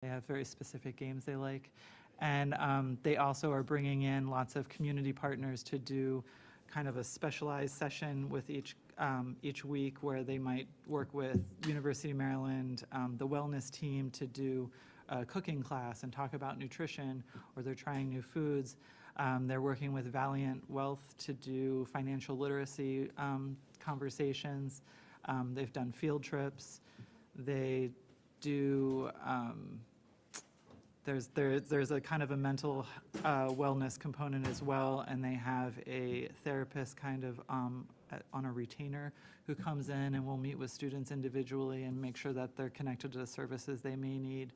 They have very specific games they like. And they also are bringing in lots of community partners to do kind of a specialized session with each week, where they might work with University of Maryland, the wellness team, to do a cooking class and talk about nutrition, or they're trying new foods. They're working with Valiant Wealth to do financial literacy conversations. They've done field trips. They do, there's a kind of a mental wellness component as well, and they have a therapist kind of on a retainer who comes in and will meet with students individually and make sure that they're connected to the services they may need.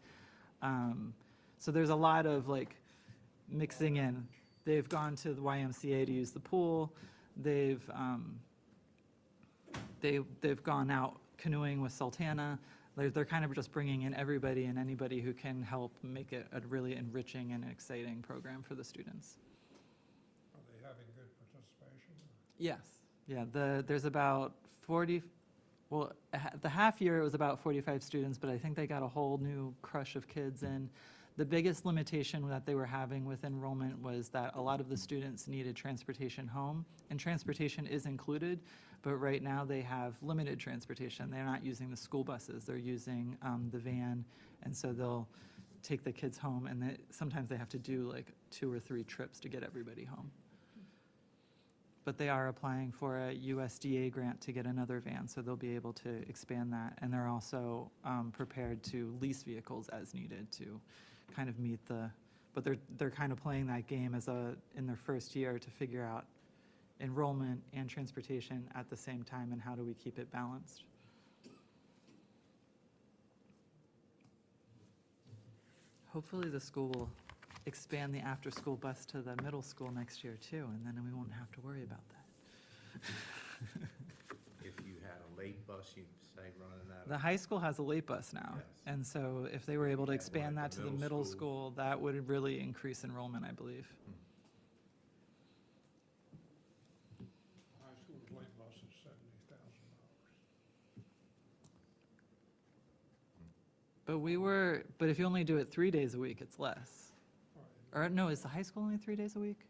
So there's a lot of like mixing in. They've gone to the YMCA to use the pool. They've gone out canoeing with Sultana. They're kind of just bringing in everybody and anybody who can help make it a really enriching and exciting program for the students. Are they having good participation? Yes. Yeah, there's about 40, well, the half year it was about 45 students, but I think they got a whole new crush of kids in. The biggest limitation that they were having with enrollment was that a lot of the students needed transportation home, and transportation is included, but right now they have limited transportation. They're not using the school buses, they're using the van, and so they'll take the kids home, and sometimes they have to do like 2 or 3 trips to get everybody home. But they are applying for a USDA grant to get another van, so they'll be able to expand that, and they're also prepared to lease vehicles as needed to kind of meet but they're kind of playing that game in their first year to figure out enrollment and transportation at the same time, and how do we keep it balanced. Hopefully the school will expand the after-school bus to the middle school next year too, and then we won't have to worry about that. If you had a late bus, you'd say running out of. The high school has a late bus now, Yes. and so if they were able to Yeah, expand like that the to the middle middle school. school, that would really increase enrollment, I believe. High school's late bus is $70,000. But if you only do it 3 days a week, it's less. Right. Or no, is the high school only 3 days a week?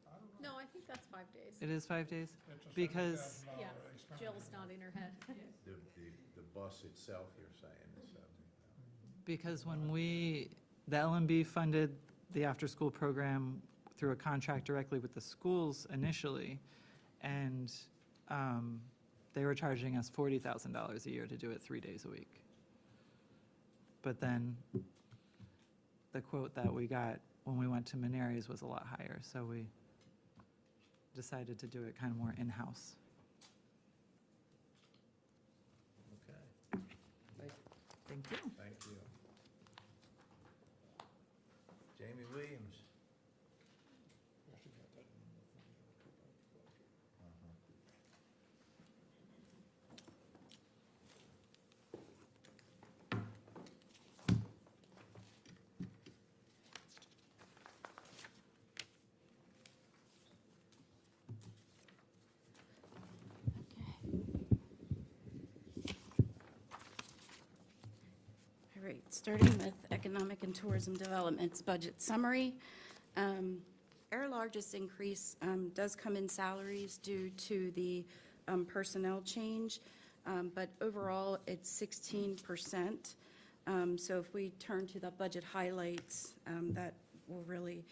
I don't know. No, I think that's 5 days. It is 5 days? It's a Because- $70,000 Yeah, expense. Jill's nodding her head. The bus itself, you're saying, is 70,000. Because when the LMB funded the after-school program through a contract directly with the schools initially, and they were charging us $40,000 a year to do it 3 days a week. But then the quote that we got when we went to Menaries was a lot higher, so we decided to do it kind of more in-house. Okay, Thank you. thank you. Jamie Williams. I should get that in the thing. All right, starting with Economic and Tourism Development's budget summary. Our largest increase does come in salaries due to the personnel change, but overall, it's 16%. So if we turn to the budget highlights, that will really,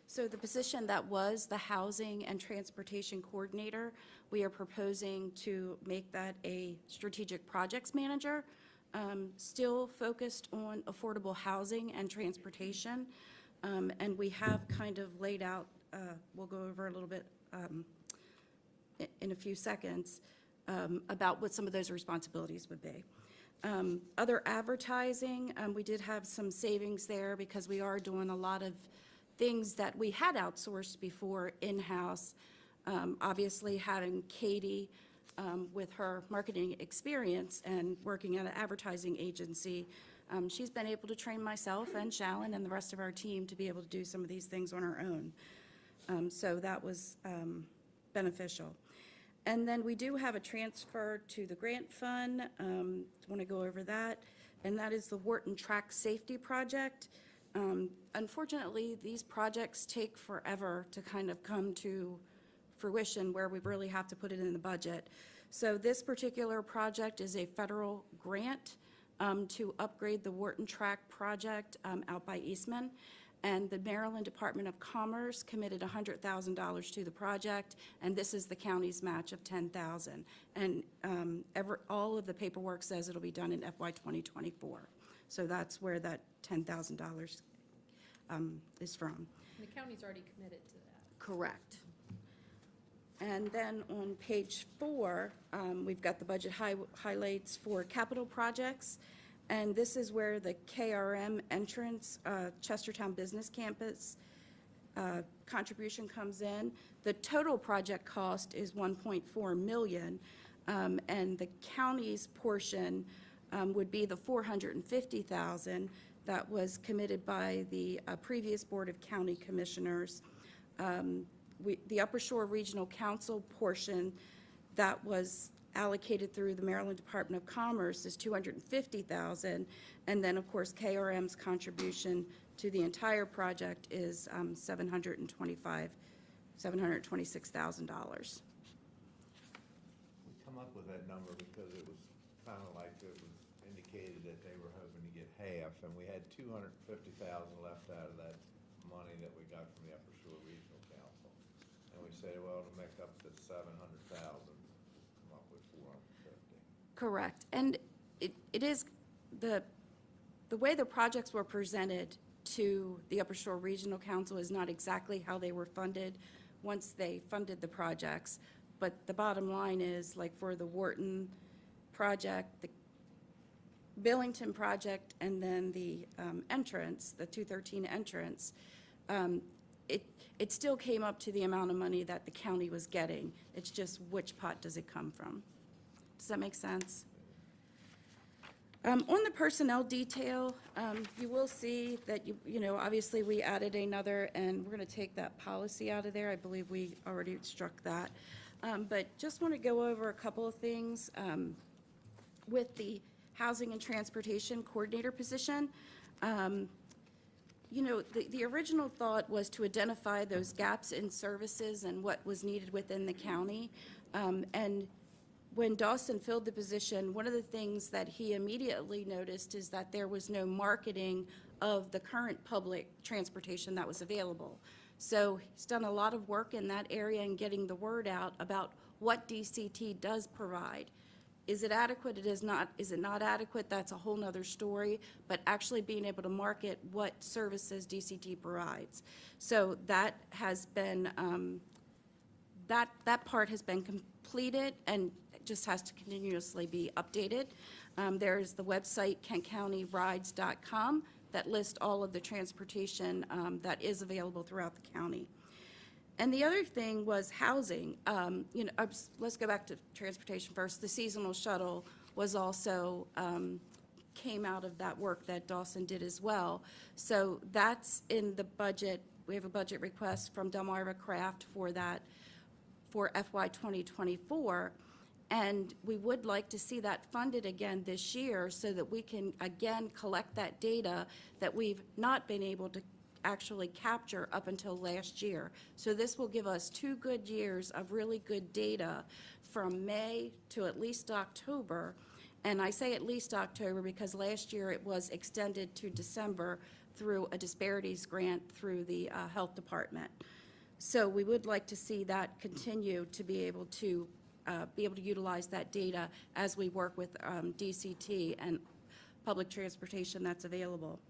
so the position that was the Housing and Transportation Coordinator, we are proposing to make that a Strategic Projects Manager, still focused on affordable housing and transportation. And we have kind of laid out, we'll go over a little bit in a few seconds, about what some of those responsibilities would be. Other advertising, we did have some savings there because we are doing a lot of things that we had outsourced before in-house. Obviously, having Katie with her marketing experience and working at an advertising agency, she's been able to train myself and Shallon and the rest of our team to be able to do some of these things on our own. So that was beneficial. And then we do have a transfer to the grant fund. Want to go over that. and that is the Wharton Track Safety Project. Unfortunately, these projects take forever to kind of come to fruition where we really have to put it in the budget. So this particular project is a federal grant to upgrade the Wharton Track project out by Eastman. And the Maryland Department of Commerce committed $100,000 to the project, and this is the county's match of $10,000. And all of the paperwork says it'll be done in FY 2024. So that's where that $10,000 is from. And the county's already committed to that. Correct. And then on page 4, we've got the budget highlights for capital projects. And this is where the KRM entrance, Chestertown Business Campus contribution comes in. The total project cost is $1.4 million, and the county's portion would be the $450,000 that was committed by the previous Board of County Commissioners. The Upper Shore Regional Council portion that was allocated through the Maryland Department of Commerce is $250,000, and then, of course, KRM's contribution to the entire project is $726,000. We come up with that number because it was kind of like it was indicated that they were hoping to get half, and we had $250,000 left out of that money that we got from the Upper Shore Regional Council. And we said, well, to make up the $700,000, come up with $450,000. Correct. And it is, the way the projects were presented to the Upper Shore Regional Council is not exactly how they were funded once they funded the projects. But the bottom line is, like for the Wharton project, the Billington project, and then the entrance, the 213 entrance, it still came up to the amount of money that the county was getting. It's just which pot does it come from? Does that make sense? On the personnel detail, you will see that, you know, obviously we added another, and we're going to take that policy out of there. I believe we already struck that. But just want to go over a couple of things with the Housing and Transportation Coordinator position. You know, the original thought was to identify those gaps in services and what was needed within the county. And when Dawson filled the position, one of the things that he immediately noticed is that there was no marketing of the current public transportation that was available. So he's done a lot of work in that area and getting the word out about what DCT does provide. Is it adequate? It is not. Is it not adequate? That's a whole nother story, but actually being able to market what services DCT provides. So that has been, that part has been completed and just has to continuously be updated. There's the website, kentcountyrides.com, that lists all of the transportation that is available throughout the county. And the other thing was housing. You know, let's go back to transportation first. The seasonal shuttle was also, came out of that work that Dawson did as well. So that's in the budget. We have a budget request from Delmarva Craft for that for FY 2024. And we would like to see that funded again this year so that we can, again, collect that data that we've not been able to actually capture up until last year. So this will give us 2 good years of really good data from May to at least October. And I say at least October because last year it was extended to December through a disparities grant through the health department. So we would like to see that continue to be able to utilize that data as we work with DCT and public transportation that's available.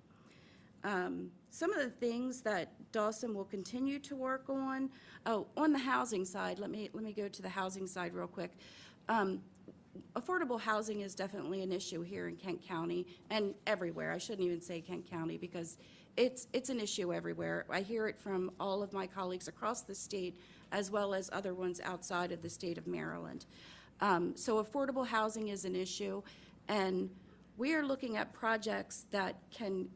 Some of the things that Dawson will continue to work on, on the housing side, let me go to the housing side real quick. Affordable housing is definitely an issue here in Kent County and everywhere. I shouldn't even say Kent County because it's an issue everywhere. I hear it from all of my colleagues across the state as well as other ones outside of the state of Maryland. So affordable housing is an issue, and we are looking at projects that can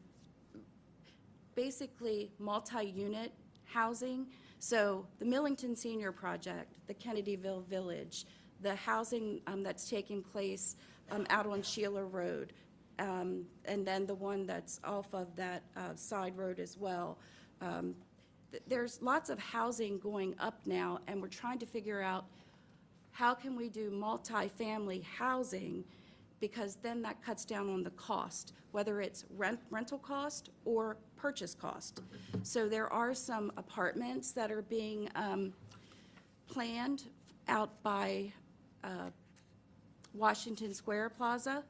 basically multi-unit housing. So the Millington Senior Project, the Kennedyville Village, the housing that's taking place out on Sheila Road, and then the one that's off of that side road as well. There's lots of housing going up now, and we're trying to figure out how can we do multifamily housing, because then that cuts down on the cost, whether it's rental cost or purchase cost. So there are some apartments that are being planned out by Washington Square Plaza.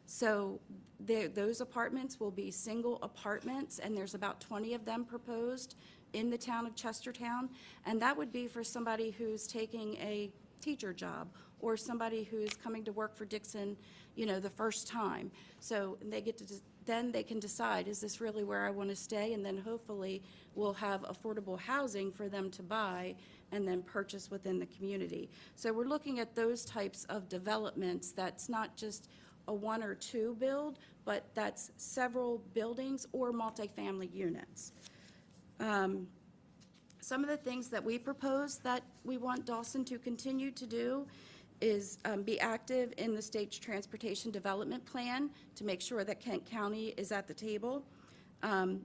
So those apartments will be single apartments, and there's about 20 of them proposed in the town of Chestertown. And that would be for somebody who's taking a teacher job, or somebody who's coming to work for Dixon, the first time. So they get to, then they can decide, is this really where I want to stay? And then hopefully we'll have affordable housing for them to buy and then purchase within the community. So we're looking at those types of developments. That's not just a 1 or 2 build, but that's several buildings or multifamily units. Some of the things that we propose that we want Dawson to continue to do is be active in the state's transportation development plan to make sure that Kent County is at the table.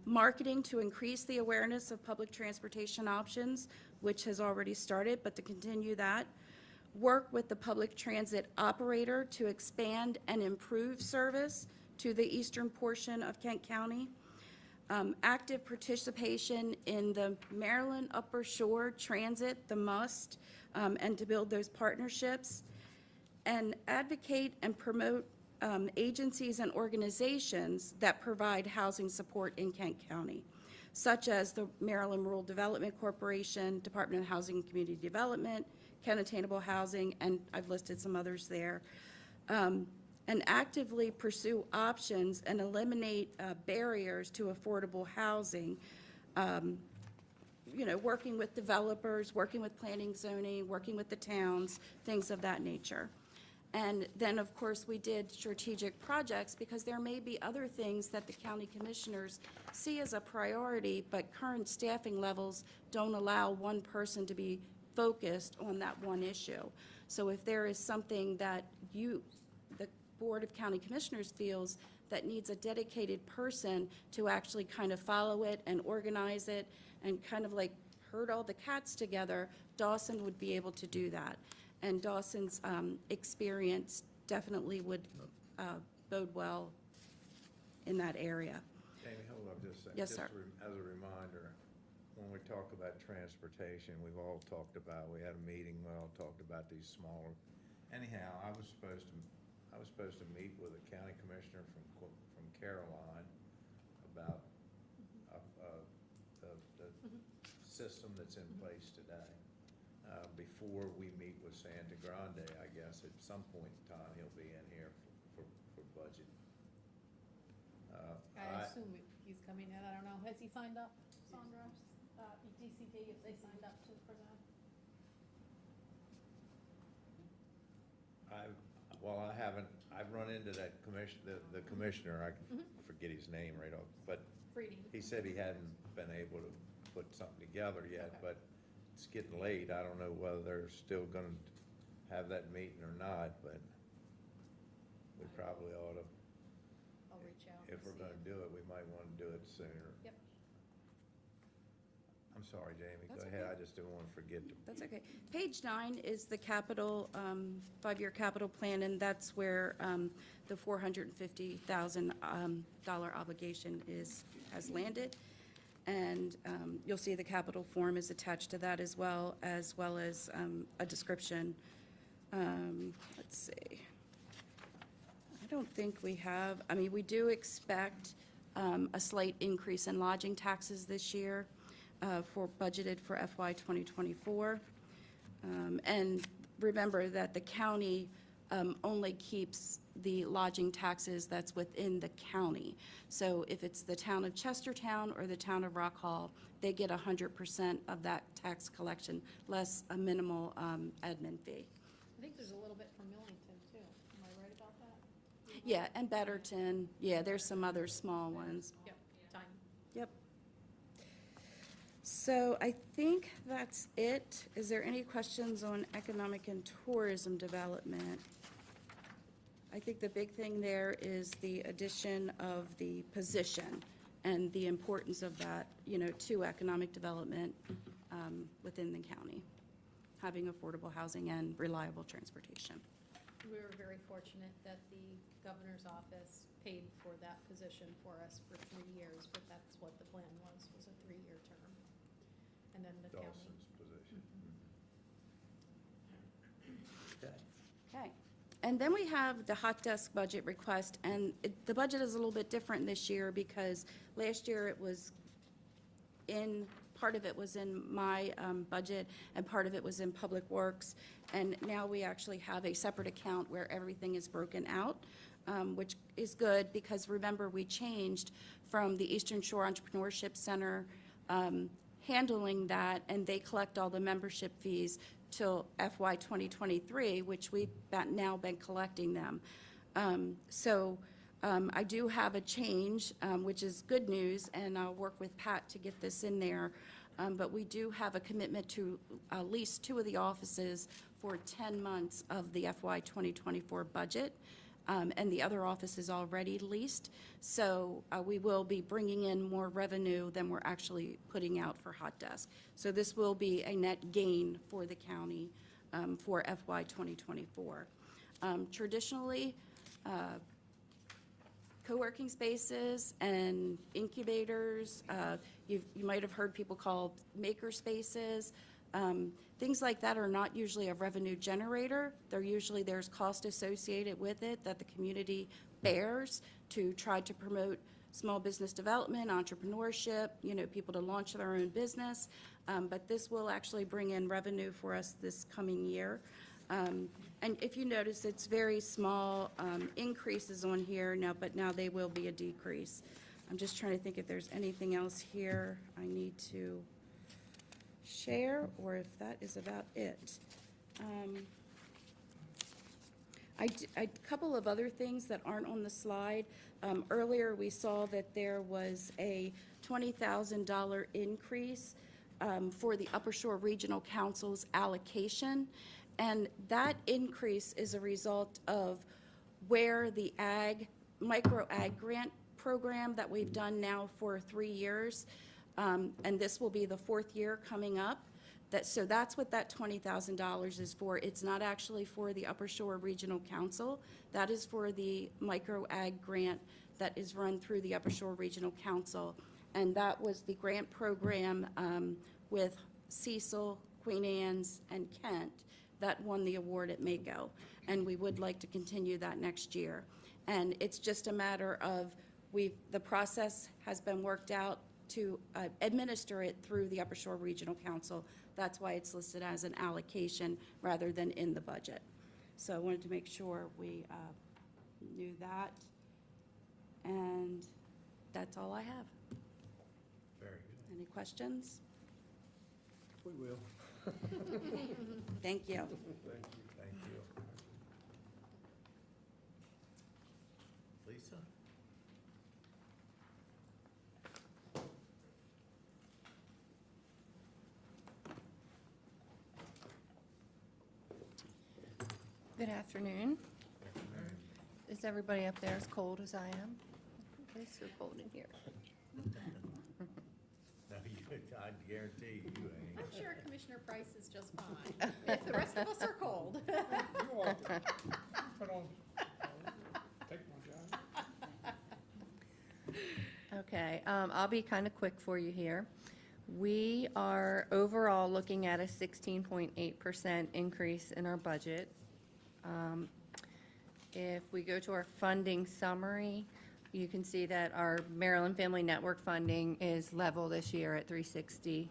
Marketing to increase the awareness of public transportation options, which has already started, but to continue that. Work with the public transit operator to expand and improve service to the eastern portion of Kent County. Active participation in the Maryland Upper Shore Transit, the MUST, and to build those partnerships. And advocate and promote agencies and organizations that provide housing support in Kent County, such as the Maryland Rural Development Corporation, Department of Housing and Community Development, Kent Attainable Housing, and I've listed some others there. And actively pursue options and eliminate barriers to affordable housing, working with developers, working with planning, zoning, working with the towns, things of that nature. And then, of course, we did strategic projects because there may be other things that the county commissioners see as a priority, but current staffing levels don't allow one person to be focused on that one issue. So if there is something that the Board of County Commissioners feels that needs a dedicated person to actually kind of follow it and organize it and kind of like herd all the cats together, Dawson would be able to do that. And Dawson's experience definitely would bode well in that area. Jamie, hold on just a second. Yes, sir. As a reminder, when we talk about transportation, we had a meeting, we all talked about these smaller. Anyhow, I was supposed to meet with a county commissioner from Caroline about the system that's in place today. Before we meet with Santa Grande, I guess, at some point in time, he'll be in here for budget. I assume he's coming in, I don't know, has he signed up, Sandra, DCT, if they signed up to present? I've run into that the commissioner, I forget his name right off, but Freedy. he said he hadn't been able to put something together yet, Okay. but it's getting late. I don't know whether they're still gonna have that meeting or not, but we probably ought to, I'll reach out. if and we're see gonna do it, we might wanna do it sooner. Yep. I'm sorry, Jamie, go That's ahead, okay. I just didn't wanna forget to. That's okay. Page 9 is the capital, 5-year capital plan, and that's where the $450,000 obligation has landed. And you'll see the capital form is attached to that as well as a description. Let's see. I don't think we have, we do expect a slight increase in lodging taxes this year budgeted for FY 2024. And remember that the county only keeps the lodging taxes that's within the county. So if it's the town of Chestertown or the town of Rock Hall, they get 100% of that tax collection, less a minimal admin fee. I think there's a little bit from Millington too, am I right about that? Yeah, and Betterton, yeah, there's some other small ones. Yep, tiny. Yep. So I think that's it. Is there any questions on economic and tourism development? I I think the big thing there is the addition of the position and the importance of that, to economic development within the county, having affordable housing and reliable transportation. We were very fortunate that the governor's office paid for that position for us for 3 years, but that's what the plan was a 3-year term. And then the county. Dawson's position. Okay. And then we have the hot desk budget request, and the budget is a little bit different this year because last year it was part of it was in my budget and part of it was in Public Works. And now we actually have a separate account where everything is broken out, which is good because remember, we changed from the Eastern Shore Entrepreneurship Center handling that, and they collect all the membership fees till FY 2023, which we've now been collecting them. I do have a change, which is good news, and I'll work with Pat to get this in there. But we do have a commitment to lease 2 of the offices for 10 months of the FY 2024 budget, and the other office is already leased. So we will be bringing in more revenue than we're actually putting out for hot desk. So this will be a net gain for the county for FY 2024. Traditionally, co-working spaces and incubators, you might have heard people call maker spaces. Things like that are not usually a revenue generator. There's cost associated with it that the community bears to try to promote small business development, entrepreneurship, people to launch their own business. But this will actually bring in revenue for us this coming year. And if you notice, it's very small increases on here now, but now they will be a decrease. I'm just trying to think if there's anything else here I need to share, or if that is about it. A couple of other things that aren't on the slide. Earlier, we saw that there was a $20,000 increase for the Upper Shore Regional Council's allocation. And that increase is a result of where the micro ag grant program that we've done now for 3 years, and this will be the 4th year coming up. So that's what that $20,000 is for. It's not actually for the Upper Shore Regional Council. That is for the micro ag grant that is run through the Upper Shore Regional Council. And that was the grant program with Cecil, Queen Anne's, and Kent that won the award at Mako. And we would like to continue that next year. And it's just a matter of the process has been worked out to administer it through the Upper Shore Regional Council. That's why it's listed as an allocation rather than in the budget. So I wanted to make sure we knew that. And that's all I have. Very good. Any questions? We will. Thank you. Thank you. Thank you. Lisa? Good afternoon. Is everybody up there as cold as I am? It's so cold in here. No, I guarantee you ain't. I'm sure Commissioner Price is just fine, if the rest of us are cold. You're welcome. Put on, take my job. Okay, I'll be kind of quick for you here. We are overall looking at a 16.8% increase in our budget. If we go to our funding summary, you can see that our Maryland Family Network funding is level this year at $360.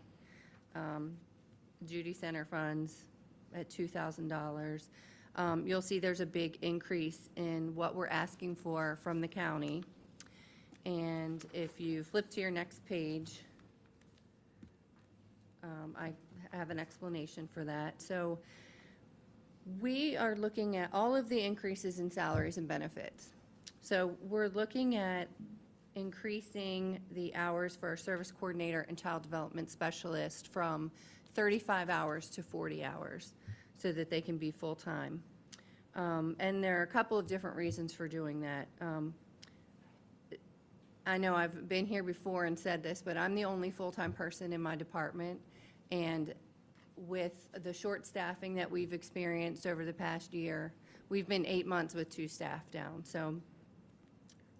Judy Center funds at $2,000. You'll see there's a big increase in what we're asking for from the county. And if you flip to your next page, I have an explanation for that. So we are looking at all of the increases in salaries and benefits. So we're looking at increasing the hours for our service coordinator and child development specialist from 35 hours to 40 hours so that they can be full-time. And there are a couple of different reasons for doing that. I know I've been here before and said this, but I'm the only full-time person in my department. And with the short staffing that we've experienced over the past year, we've been 8 months with 2 staff down. So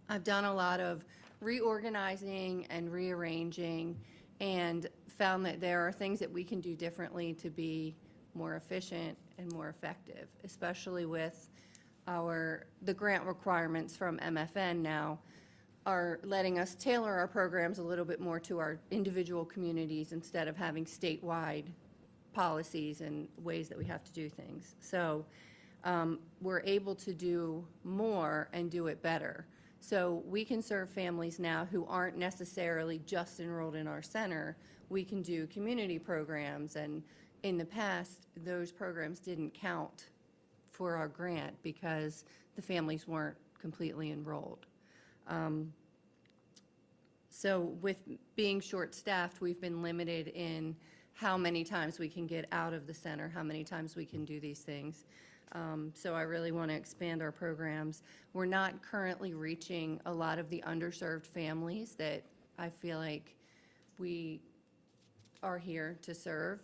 I've done a lot of reorganizing and rearranging and found that there are things that we can do differently to be more efficient and more effective, especially with the grant requirements from MFN now are letting us tailor our programs a little bit more to our individual communities instead of having statewide policies and ways that we have to do things. So we're able to do more and do it better. So we can serve families now who aren't necessarily just enrolled in our center. We can do community programs, and in the past, those programs didn't count for our grant because the families weren't completely enrolled. So with being short-staffed, we've been limited in how many times we can get out of the center, how many times we can do these things. So I really want to expand our programs. We're not currently reaching a lot of the underserved families that I feel like we are here to serve.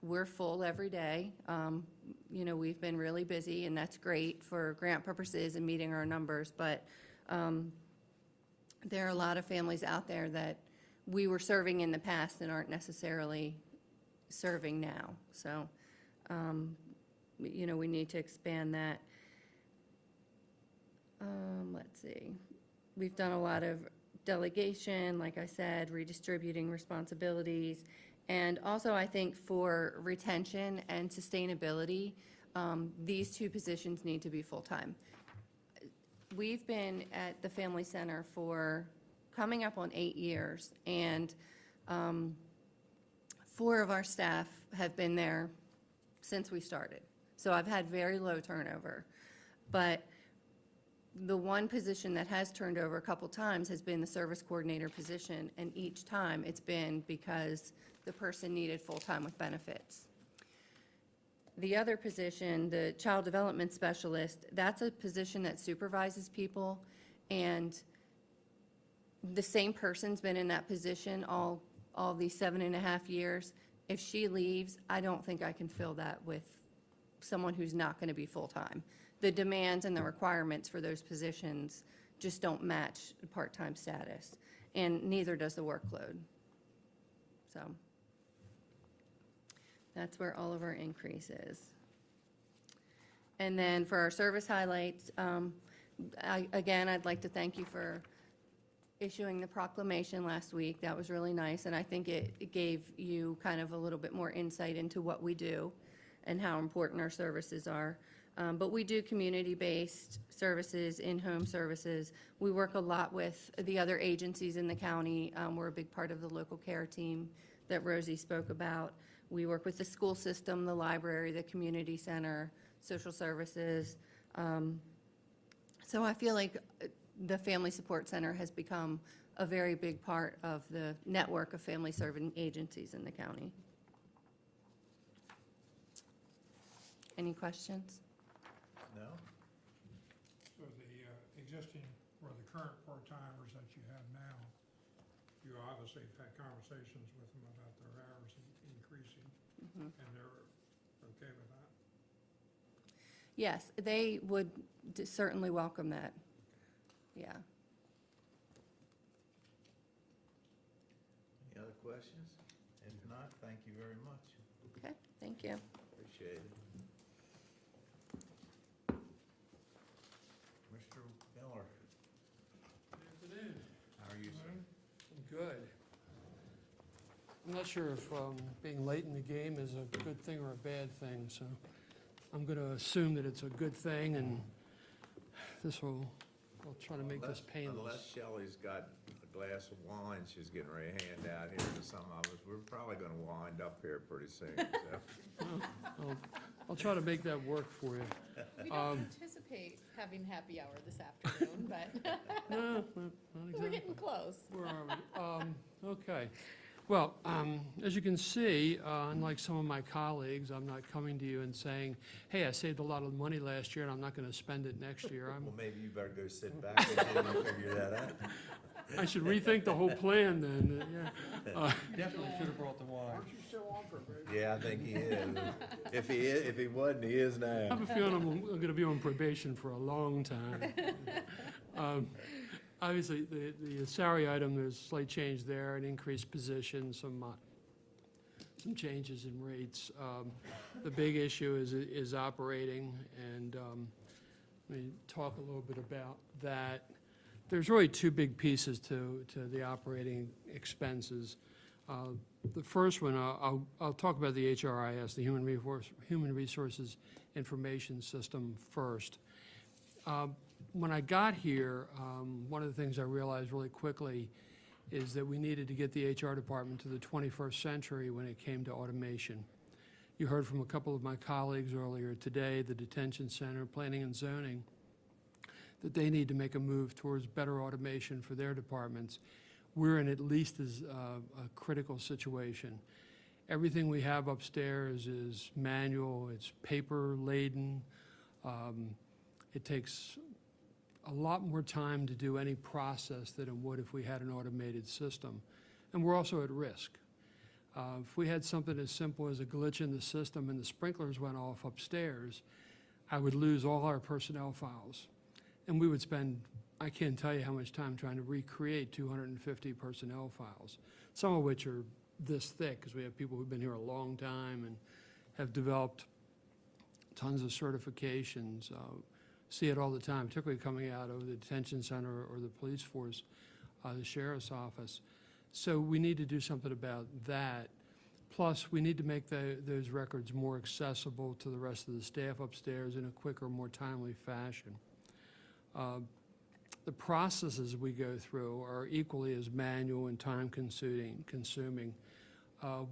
We're full every day. We've been really busy, and that's great for grant purposes and meeting our numbers, but there are a lot of families out there that we were serving in the past and aren't necessarily serving now. So, we need to expand that. Let's see. We've done a lot of delegation, like I said, redistributing responsibilities. And also, I think for retention and sustainability, these 2 positions need to be full-time. We've been at the Family Center for coming up on 8 years, and 4 of our staff have been there since we started. So I've had very low turnover. But the one position that has turned over a couple times has been the service coordinator position, and each time it's been because the person needed full-time with benefits. The other position, the child development specialist, that's a position that supervises people, and the same person's been in that position all these 7.5 years. If she leaves, I don't think I can fill that with someone who's not going to be full-time. The demands and the requirements for those positions just don't match the part-time status, and neither does the workload. So that's where all of our increase is. And then for our service highlights, again, I'd like to thank you for issuing the proclamation last week. That was really nice, and I think it gave you kind of a little bit more insight into what we do and how important our services are. But we do community-based services, in-home services. We work a lot with the other agencies in the county. We're a big part of the local care team that Rosie spoke about. We work with the school system, the library, the community center, social services. So I feel like the Family Support Center has become a very big part of the network of family serving agencies in the county. Any questions? No? So the existing, or the current part-timers that you have now, you obviously have had conversations with them about their hours increasing, and they're okay with that? Yes, they would certainly welcome that. Yeah. Any other questions? If not, thank you very much. Okay, thank you. Appreciate it. Mr. Miller, Good afternoon. how are you, sir? I'm good. I'm not sure if being late in the game is a good thing or a bad thing, so I'm going to assume that it's a good thing, and I'll try to make this painless. Unless Shelley's got a glass of wine she's getting ready to hand out here to some of us, we're probably gonna wind up here pretty soon, so. I'll try to make that work for you. We don't anticipate having happy hour this afternoon, but No, not we're exactly. getting close. Where are we? Okay. Well, as you can see, unlike some of my colleagues, I'm not coming to you and saying, hey, I saved a lot of money last year and I'm not going to spend it next year. Well, maybe you better go sit back until you figure that out. I should rethink the whole plan then, yeah. Definitely should have brought the wine. Aren't you still on probation? Yeah, I think he is. If he wasn't, he is I now. have a feeling I'm going to be on probation for a long time. Obviously, the salary item, there's a slight change there, an increased position, some changes in rates. The big issue is operating, and let me talk a little bit about that. There's really two big pieces to the operating expenses. The first one, I'll talk about the HRIS, the Human Resources Information System first. When I got here, one of the things I realized really quickly is that we needed to get the HR department to the 21st century when it came to automation. You heard from a couple of my colleagues earlier today, the detention center, planning and zoning, that they need to make a move towards better automation for their departments. We're in at least as a critical situation. Everything we have upstairs is manual, it's paper laden. It takes a lot more time to do any process than it would if we had an automated system. And we're also at risk. If we had something as simple as a glitch in the system and the sprinklers went off upstairs, I would lose all our personnel files. And we would spend, I can't tell you how much time trying to recreate 250 personnel files, some of which are this thick, because we have people who've been here a long time and have developed tons of certifications. See it all the time, particularly coming out of the detention center or the police force, the sheriff's office. So we need to do something about that. Plus, we need to make those records more accessible to the rest of the staff upstairs in a quicker, more timely fashion. The processes we go through are equally as manual and time-consuming.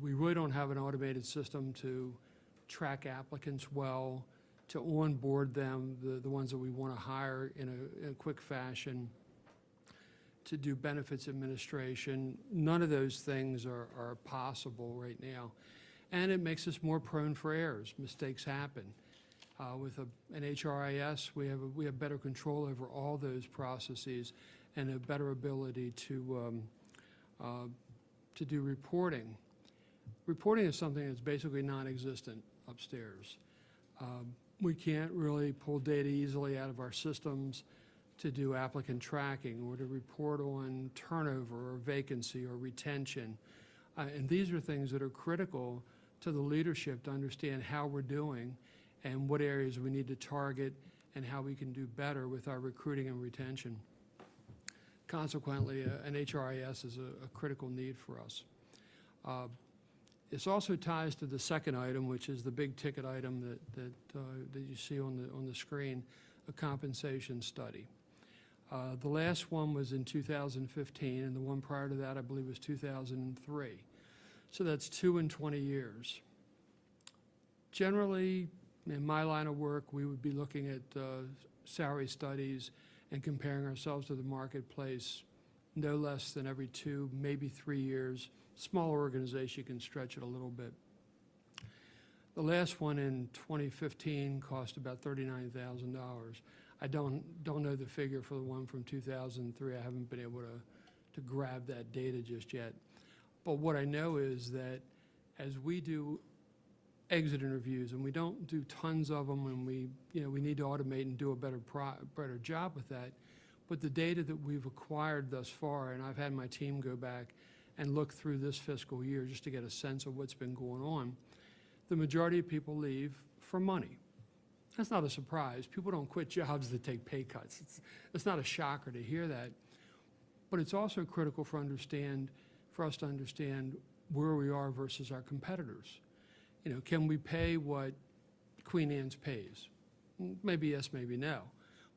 We really don't have an automated system to track applicants well, to onboard them, the ones that we want to hire in a quick fashion, to do benefits administration. None of those things are possible right now. And it makes us more prone for errors. Mistakes happen. With an HRIS, we have better control over all those processes and a better ability to do reporting. Reporting is something that's basically non-existent upstairs. We can't really pull data easily out of our systems to do applicant tracking or to report on turnover or vacancy or retention. And these are things that are critical to the leadership to understand how we're doing and what areas we need to target and how we can do better with our recruiting and retention. Consequently, an HRIS is a critical need for us. This also ties to the second item, which is the big ticket item that you see on the screen, a compensation study. The last one was in 2015, and the one prior to that, I believe, was 2003. So that's 2 and 20 years. Generally, in my line of work, we would be looking at salary studies and comparing ourselves to the marketplace no less than every 2, maybe 3 years. Smaller organization, you can stretch it a little bit. The last one in 2015 cost about $39,000. I don't know the figure for the one from 2003. I haven't been able to grab that data just yet. But what I know is that as we do exit interviews, and we don't do tons of them, and we need to automate and do a better job with that, but the data that we've acquired thus far, and I've had my team go back and look through this fiscal year just to get a sense of what's been going on, the majority of people leave for money. That's not a surprise. People don't quit jobs that take pay cuts. It's not a shocker to hear that. But it's also critical for us to understand where we are versus our competitors. Can we pay what Queen Anne's pays? Maybe yes, maybe no.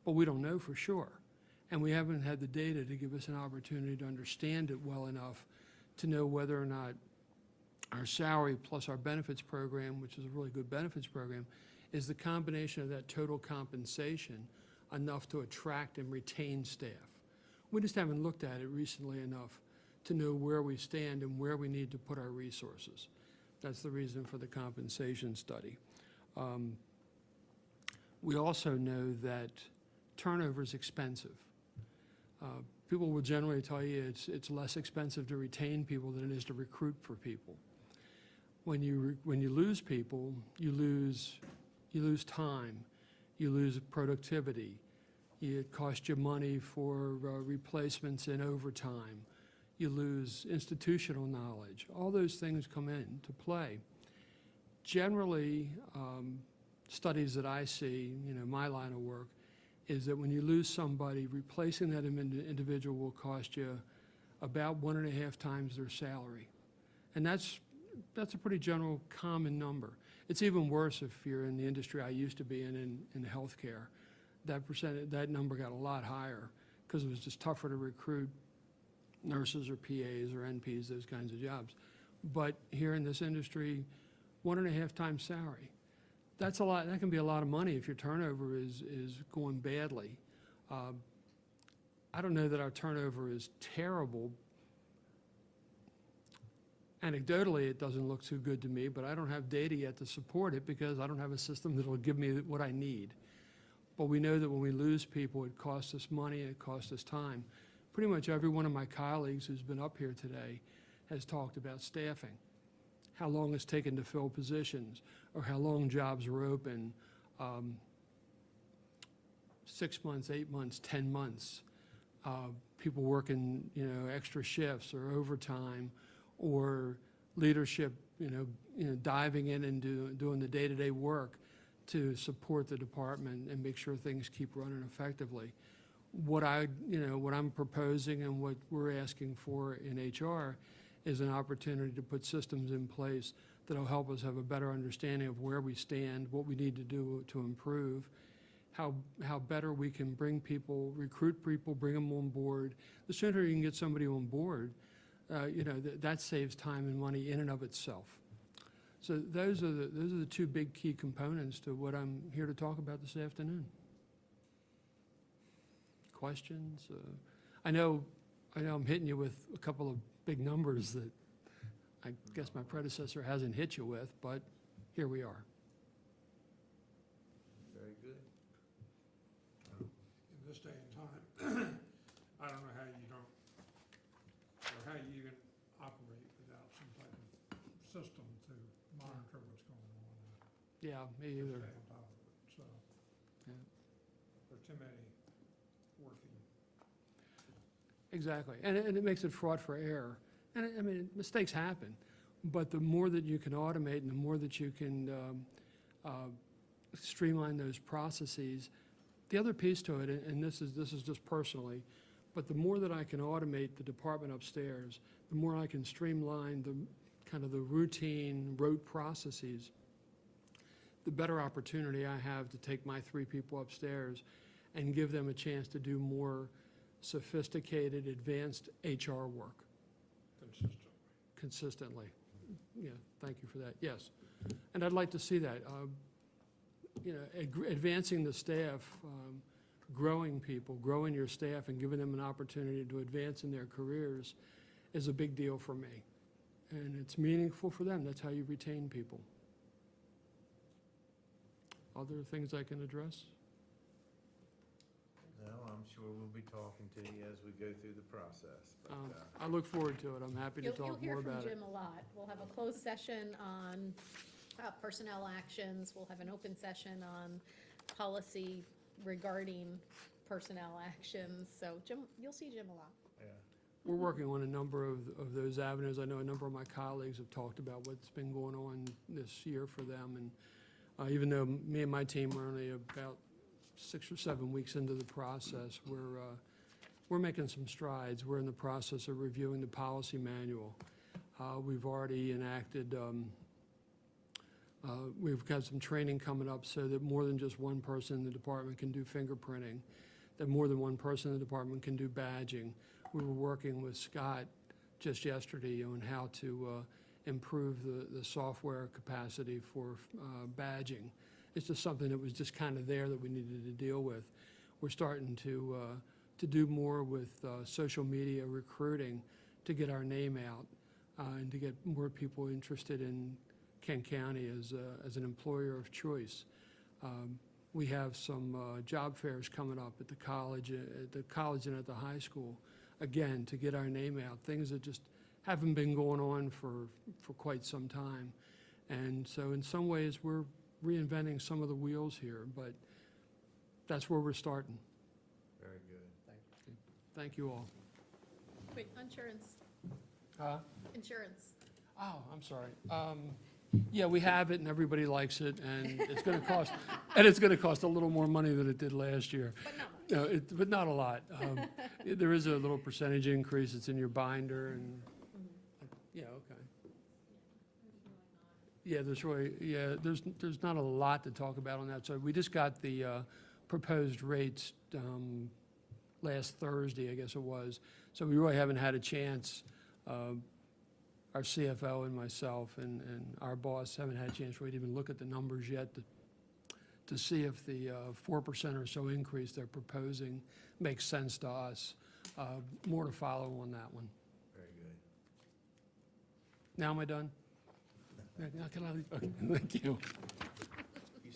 But we don't know for sure. And we haven't had the data to give us an opportunity to understand it well enough to know whether or not our salary plus our benefits program, which is a really good benefits program, is the combination of that total compensation enough to attract and retain staff. We just haven't looked at it recently enough to know where we stand and where we need to put our resources. That's the reason for the compensation study. We also know that turnover is expensive. People will generally tell you it's less expensive to retain people than it is to recruit for people. When you lose people, you lose time, you lose productivity. It costs you money for replacements and overtime. You lose institutional knowledge. All those things come into play. Generally, studies that I see, my line of work, is that when you lose somebody, replacing that individual will cost you about 1.5 times their salary. And that's a pretty general common number. It's even worse if you're in the industry I used to be in healthcare. That number got a lot higher because it was just tougher to recruit nurses or PAs or NPs, those kinds of jobs. But here in this industry, 1.5 times salary. That's a lot. That can be a lot of money if your turnover is going badly. I don't know that our turnover is terrible. Anecdotally, it doesn't look too good to me, but I don't have data yet to support it because I don't have a system that will give me what I need. But we know that when we lose people, it costs us money and it costs us time. Pretty much every one of my colleagues who's been up here today has talked about staffing, how long it's taken to fill positions, or how long jobs are open, 6 months, 8 months, 10 months. People working, extra shifts or overtime, or leadership, diving in and doing the day-to-day work to support the department and make sure things keep running effectively. What I'm proposing and what we're asking for in HR is an opportunity to put systems in place that'll help us have a better understanding of where we stand, what we need to do to improve, how better we can bring people, recruit people, bring them on board. The sooner you can get somebody on board, that saves time and money in and of itself. So those are the two big key components to what I'm here to talk about this afternoon. Questions? I know I'm hitting you with a couple of big numbers that I guess my predecessor hasn't hit you with, but here we are. Very good. In this day and time, I don't know how you don't, or how you even operate without some type of system to monitor what's going on Yeah, me and either. stay on top of it, so. Yeah. There are too many working. Exactly, and it makes it fraught for error. And mistakes happen, but the more that you can automate and the more that you can streamline those processes, the other piece to it, and this is just personally, but the more that I can automate the department upstairs, the more I can streamline the routine rote processes, the better opportunity I have to take my 3 people upstairs and give them a chance to do more sophisticated, advanced HR work consistently. Yeah, thank you for that. Yes, and I'd like to see that. Advancing the staff, growing people, growing your staff, and giving them an opportunity to advance in their careers is a big deal for me, and it's meaningful for them. That's how you retain people. Other things I can address? No, I'm sure we'll be talking to you as we go through the process. But, I look forward to it. I'm happy to talk more about You'll hear it. from Jim a lot. We'll have a closed session on personnel actions. We'll have an open session on policy regarding personnel actions. So Jim, you'll see Jim a lot. yeah. We're working on a number of those avenues. I know a number of my colleagues have talked about what's been going on this year for them. And even though me and my team are only about 6 or 7 weeks into the process, we're making some strides. We're in the process of reviewing the policy manual. We've already enacted, we've got some training coming up so that more than just one person in the department can do fingerprinting, that more than one person in the department can do badging. We were working with Scott just yesterday on how to improve the software capacity for badging. It's just something that was just kind of there that we needed to deal with. We're starting to do more with social media recruiting to get our name out and to get more people interested in Kent County as an employer of choice. We have some job fairs coming up at the college and at the high school, again, to get our name out, things that just haven't been going on for quite some time. And so in some ways, we're reinventing some of the wheels here, but that's where we're starting. Very good. Thank you all. Wait, insurance, insurance. Oh, I'm sorry. Yeah, we have it and everybody likes it, and it's going to cost a little more money than it did last year. But not much. No, but not a lot. There is a little percentage increase. It's in your binder and, yeah, okay. Yeah, there's not a lot to talk about on that. So we just got the proposed rates last Thursday, I guess it was. So we really haven't had a chance, our CFO and myself and our boss haven't had a chance really to even look at the numbers yet to see if the 4% or so increase they're proposing makes sense to us. More to follow on that one. Very good. Now am I done? Now can I leave? Okay, thank you. You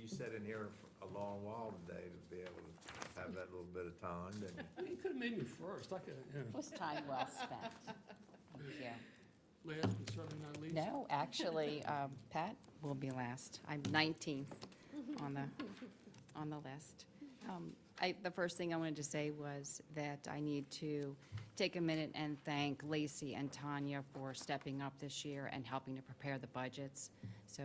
sat in here for a long while today to be able to have that little bit of time, didn't you? You could have made me first. I could, It was time well spent. Yeah. last but certainly not least. No, actually, Pat will be last. I'm 19th on the list. The first thing I wanted to say was that I need to take a minute and thank Lacey and Tanya for stepping up this year and helping to prepare the budgets. So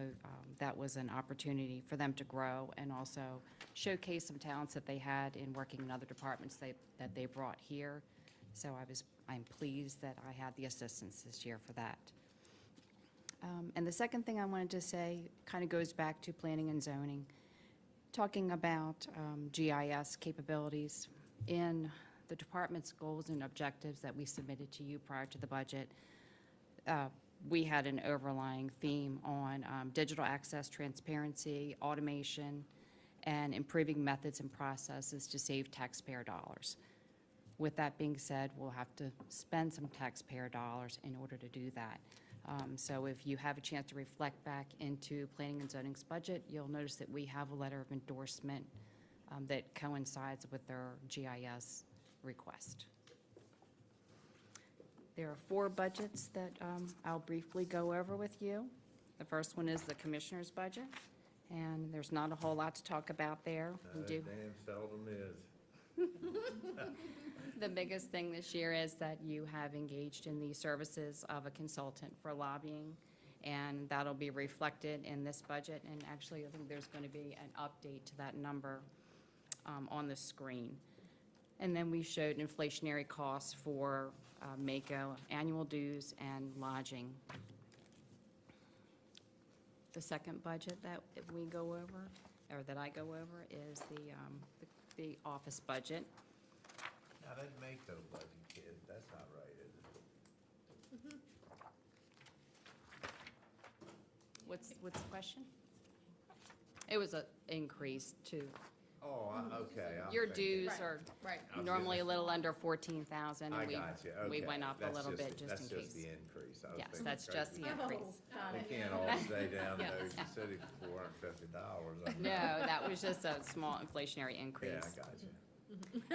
that was an opportunity for them to grow and also showcase some talents that they had in working in other departments that they brought here. So I'm pleased that I had the assistance this year for that. And the second thing I wanted to say kind of goes back to planning and zoning, talking about GIS capabilities. In the department's goals and objectives that we submitted to you prior to the budget, we had an overlying theme on digital access, transparency, automation, and improving methods and processes to save taxpayer dollars. With that being said, we'll have to spend some taxpayer dollars in order to do that. So if you have a chance to reflect back into Planning and Zoning's budget, you'll notice that we have a letter of endorsement that coincides with their GIS request. There are 4 budgets that I'll briefly go over with you. The first one is the Commissioner's budget, and there's not a whole lot to talk about there. We do. Damn seldom is. The biggest thing this year is that you have engaged in the services of a consultant for lobbying, and that'll be reflected in this budget. And actually, I think there's going to be an update to that number on the screen. And then we showed inflationary costs for MACO, annual dues, and lodging. The second budget that we go over, or that I go over, is the office budget. Now, that Mako budget, kid, that's not right, is it? What's the question? It was an increase to, Oh, okay. I'm your thinking. dues Right, are right. I'm normally a getting- little under 14,000. I and got you, okay. We went up a That's little just- bit just in That's just case. the increase. I was Yes, thinking that's just the crazy. increase. Got We it. can't all stay down in Yes. Ocean City for $450. No, that was just a small inflationary increase. Yeah, I got you.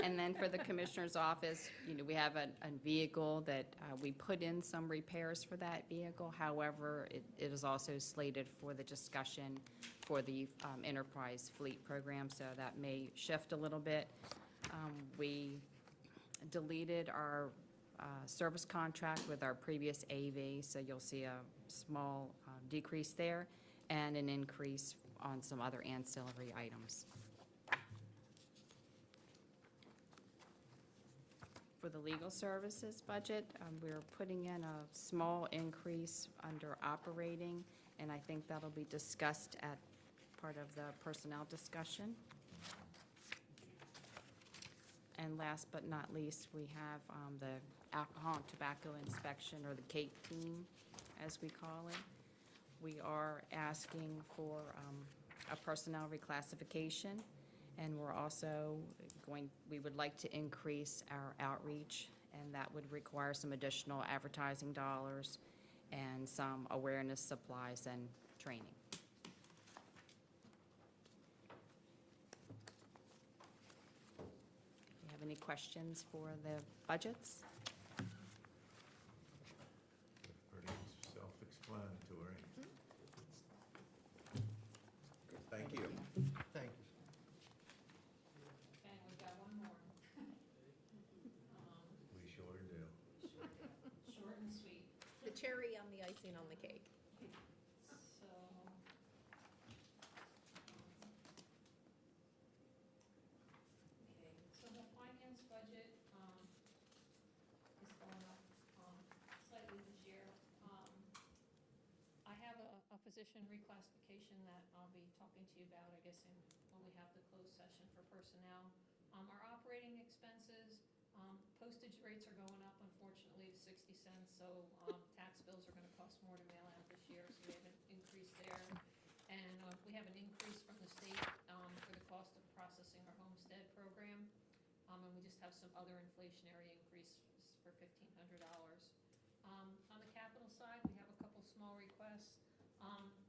And then for the Commissioner's office, we have a vehicle that we put in some repairs for that vehicle. However, it is also slated for the discussion for the enterprise fleet program, so that may shift a little bit. We deleted our service contract with our previous AV, so you'll see a small decrease there and an increase on some other ancillary items. For the legal services budget, we're putting in a small increase under operating, and I think that'll be discussed at part of the personnel discussion. And last but not least, we have the alcohol and tobacco inspection, or the CAPE team, as we call it. We are asking for a personnel reclassification. And we're also we would like to increase our outreach and that would require some additional advertising dollars and some awareness supplies and training. Do you have any questions for the budgets? Pretty self-explanatory. Thank you. Thank you. And we've got one more. We sure do. Short and sweet. The cherry on the icing on the cake. So. Okay, so the finance budget, is going up, slightly this year. I have a position reclassification that I'll be talking to you about, I guess, when we have the closed session for personnel. Our operating expenses, postage rates are going up, unfortunately, to 60 cents, so tax bills are going to cost more to mail out this year, so we have an increase there. And we have an increase from the state for the cost of processing our homestead program, and we just have some other inflationary increases for $1,500. On the capital side, we have a couple small requests.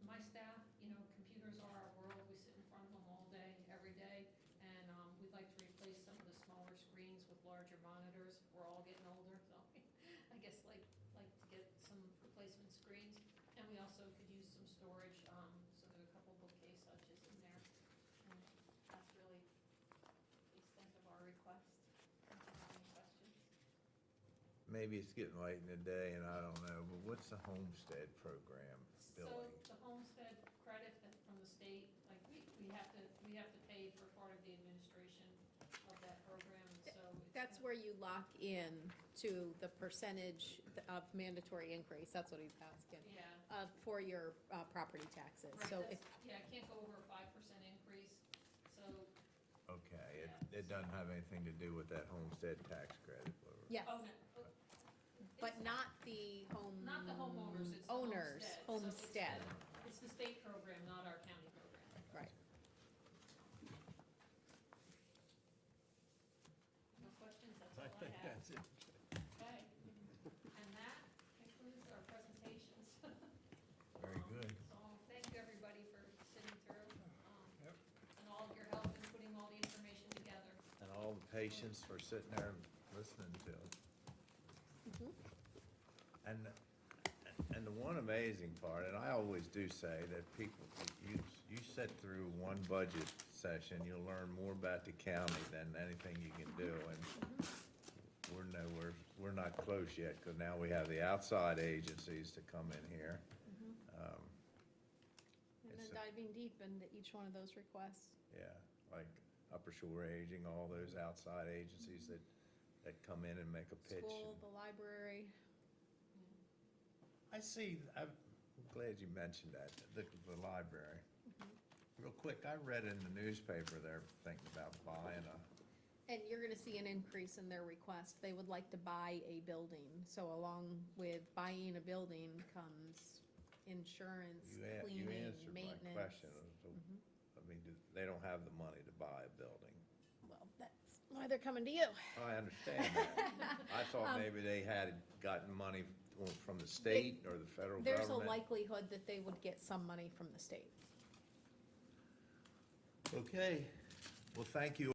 My staff, computers are our world, we sit in front of them all day, every day, and we'd like to replace some of the smaller screens with larger monitors. We're all getting older, so I guess like to get some replacement screens. And we also could use some storage, so there's a couple bookcase hutches in there. And that's really the extent of our request. Do you have any questions? Maybe it's getting late in the day and I don't know, but what's the homestead program billing? So the homestead credit from the state, like we have to pay for part of the administration of that program, so. That's where you lock in to the percentage of mandatory increase, that's what he's asking. Yeah. For your property taxes, so if. Yeah, it can't go over a 5% increase, so. Okay, it doesn't have anything to do with that homestead tax credit. Yes. Oh, no. But not the Not the homeowners, it's the Owners, homestead. homestead. So it's the state program, not our county program. Right. No questions, that's all I have. it. Okay. And that concludes our presentations. Very good. So thank you, everybody, for sitting through, Yep. and all of your help in putting all the information together. And all the patience for sitting there and listening to it. And the one amazing part, and I always do say that people, you sit through one budget session, you'll learn more about the county than anything you can do. And we're not close yet, because now we have the outside agencies to come in here. And It's then diving deep into each one of those requests. Yeah, like Upper Shore Aging, all those outside agencies that come in and make a pitch. School, the library. I see, I'm glad you mentioned that, the library. Real quick, I read in the newspaper they're thinking about buying And you're gonna see an increase in their request. They would like to buy a building. So along with buying a building comes insurance, you cleaning, answered my maintenance. question. So, I mean, they don't have the money to buy a building. Well, that's why they're coming to you. I understand that. I thought maybe they had gotten money from the state or the federal There's a government. likelihood that they would get some money from the state. Okay, well, thank you